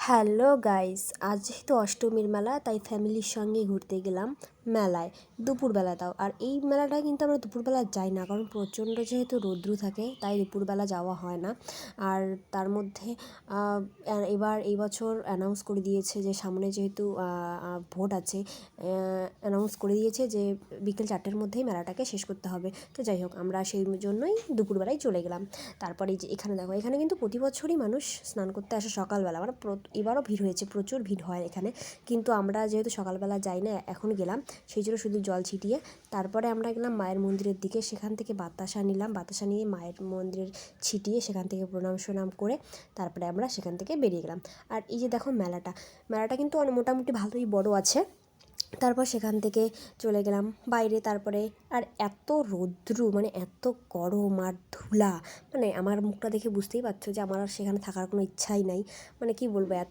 Hello guys, আজ যেহেতু অষ্টমীর মেলা তাই ফ্যামিলির সঙ্গে ঘুরতে গেলাম মেলায়, দুপুরবেলা তাও। আর এই মেলাটায় কিন্তু আমরা দুপুরবেলা যাই না, কারণ প্রচণ্ড যেহেতু রৌদ্র থাকে তাই দুপুরবেলা যাওয়া হয় না। আর তার মধ্যে এবার এই বছর অ্যানাউন্স করে দিয়েছে যে সামনে যেহেতু ভোট আছে, অ্যানাউন্স করে দিয়েছে যে বিকেল 4টের মধ্যেই মেলাটাকে শেষ করতে হবে। তো যাই হোক, আমরা সেই জন্যই দুপুরবেলায় চলে গেলাম। তারপরে যে এখানে দেখো, এখানে কিন্তু প্রতি বছরই মানুষ স্নান করতে আসে সকালবেলা, মানে এবারও ভিড় হয়েছে, প্রচুর ভিড় হয় এখানে। কিন্তু আমরা যেহেতু সকালবেলা যাই না, এখন গেলাম, সেই জন্য শুধু জল ছিটিয়ে তারপরে আমরা গেলাম মায়ের মন্দিরের দিকে। সেখান থেকে বাতাসা নিলাম, বাতাসা নিয়ে মায়ের মন্দিরের ছিটিয়ে সেখান থেকে প্রণাম সনাম করে তারপরে আমরা সেখান থেকে বেরিয়ে গেলাম। আর এই যে দেখো মেলাটা, মেলাটা কিন্তু মোটামুটি ভালোই বড় আছে। তারপর সেখান থেকে চলে গেলাম বাইরে। তারপরে আর এত রৌদ্র, মানে এত গরম আর ধুলা, মানে আমার মুখটা দেখে বুঝতেই পারছো যে আমার আর সেখানে থাকার কোনো ইচ্ছাই নাই। মানে কি বলবো,